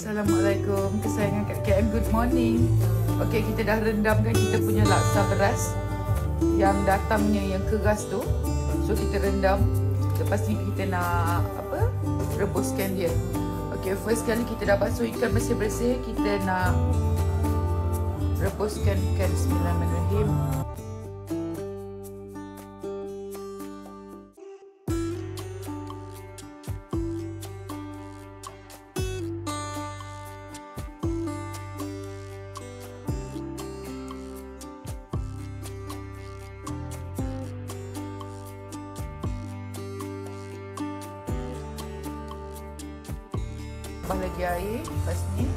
Assalamualaikum kesayangan Kak KM, good morning. Okey, kita dah rendamkan kita punya laksa beras yang datangnya yang keras tu. So kita rendam. Lepas ni kita nak rebuskan dia. Okey, first kali kita dah basuh ikan bersih-bersih, kita nak rebuskan ikan. Bismillahirrahmanirrahim. Tambah lagi air. Lepas ni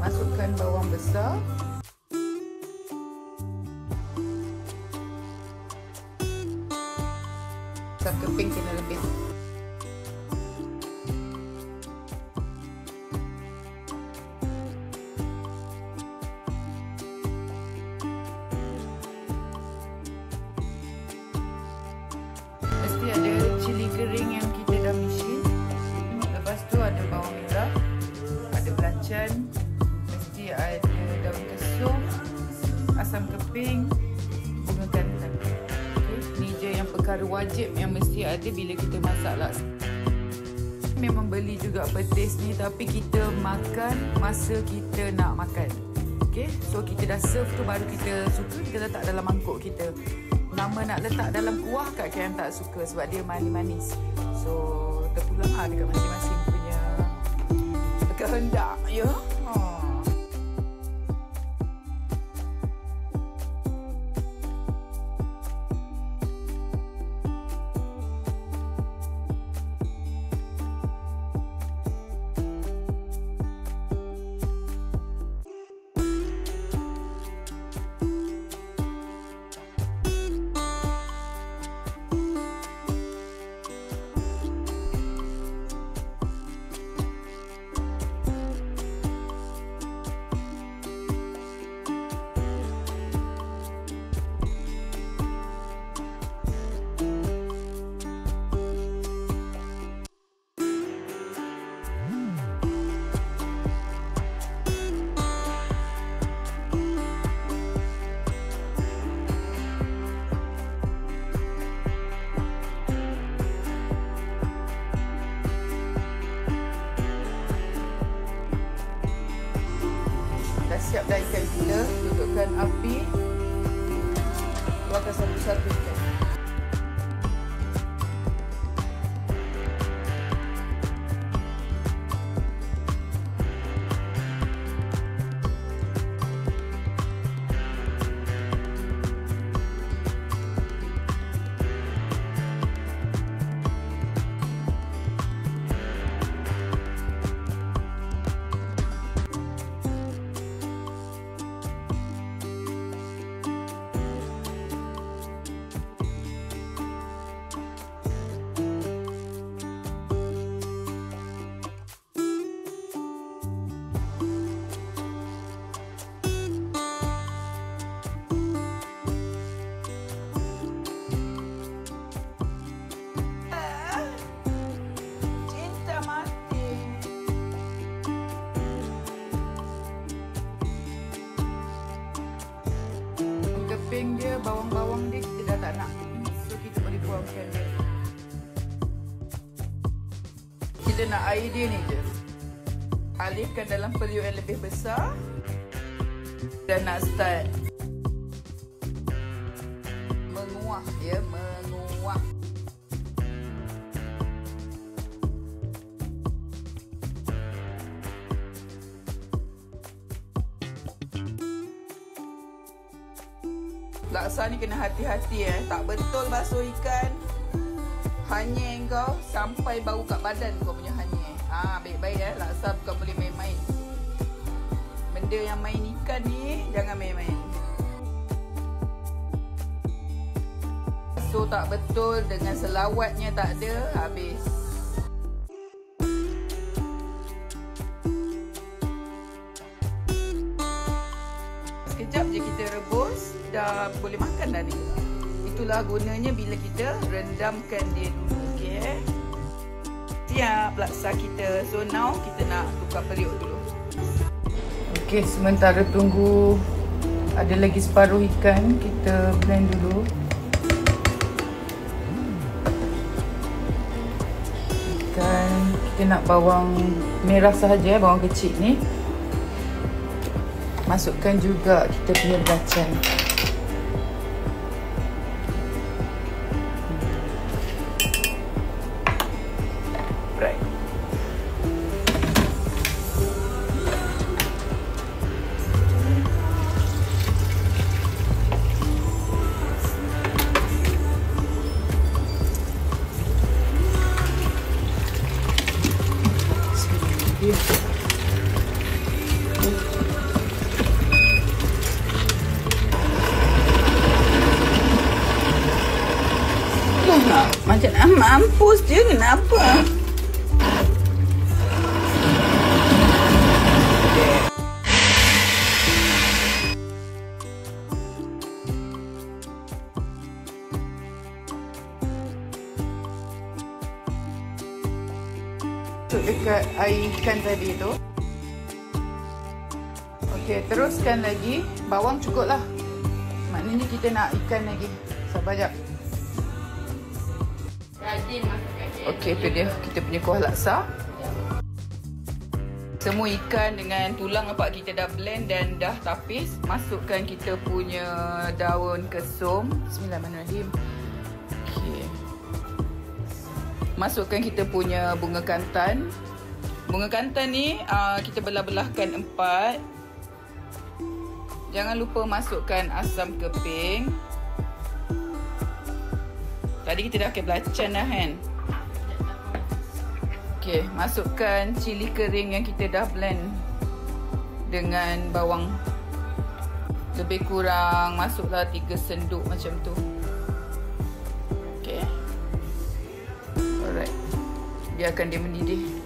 masukkan bawang besar, asam keping kena lebih. Mesti ada cili kering yang kita dah mixin. Lepas tu ada bawang merah, ada belacan, mesti ada daun kesum, asam keping, bunga kantan. Okay. Ni je yang perkara wajib yang mesti ada bila kita masak laksa. Memang beli juga petis ni, tapi kita makan masa kita nak makan. Okay. So kita dah serve tu baru kita suka, kita letak dalam mangkuk kita. Nama nak letak dalam kuah Kak KM tak suka sebab dia manis-manis. So terpulang dekat masing-masing punya kehendak, ya. Siap dah ikan kita, dudukkan api, keluarkan satu-satu ikan. Dia bawang-bawang dia kita dah tak nak, so kita boleh buangkan dia. Kita nak air dia ni je, alihkan dalam periuk yang lebih besar dan nak start menguah, ya, menguah. Laksa ni kena hati-hati, tak betul basuh ikan. Hanyir kau sampai bau kat badan kau punya hanyir. Baik-baik laksa bukan boleh main-main. Benda yang main ikan ni jangan main-main. So tak betul dengan selawatnya tak ada, habis. Sekejap je kita rebus, dah boleh makan dah ni. Itulah gunanya bila kita rendamkan dia dulu, okey. siap laksa kita. So now kita nak tukar periuk dulu. Okey, sementara tunggu ada lagi separuh ikan, kita blend dulu. Ikan kita nak bawang merah sahaja, bawang kecil ni. Masukkan juga kita punya belacan. Right. Macam nak mampus je, kenapa? Dekat air ikan tadi tu. Okey, teruskan lagi. Bawang cukup lah. Maknanya kita nak ikan lagi. Sabar jap. Okey, itu dia kita punya kuah laksa. Semua ikan dengan tulang nampak kita dah blend dan dah tapis. Masukkan kita punya daun kesum. Bismillahirrahmanirrahim. Okey. Masukkan kita punya bunga kantan. Bunga kantan ni kita belah-belahkan 4. Jangan lupa masukkan asam keping. Tadi kita dah pakai belacan dah kan. Okey, masukkan cili kering yang kita dah blend dengan bawang. Lebih kurang masuklah 3 senduk macam tu. Okey. Alright. Biarkan dia mendidih.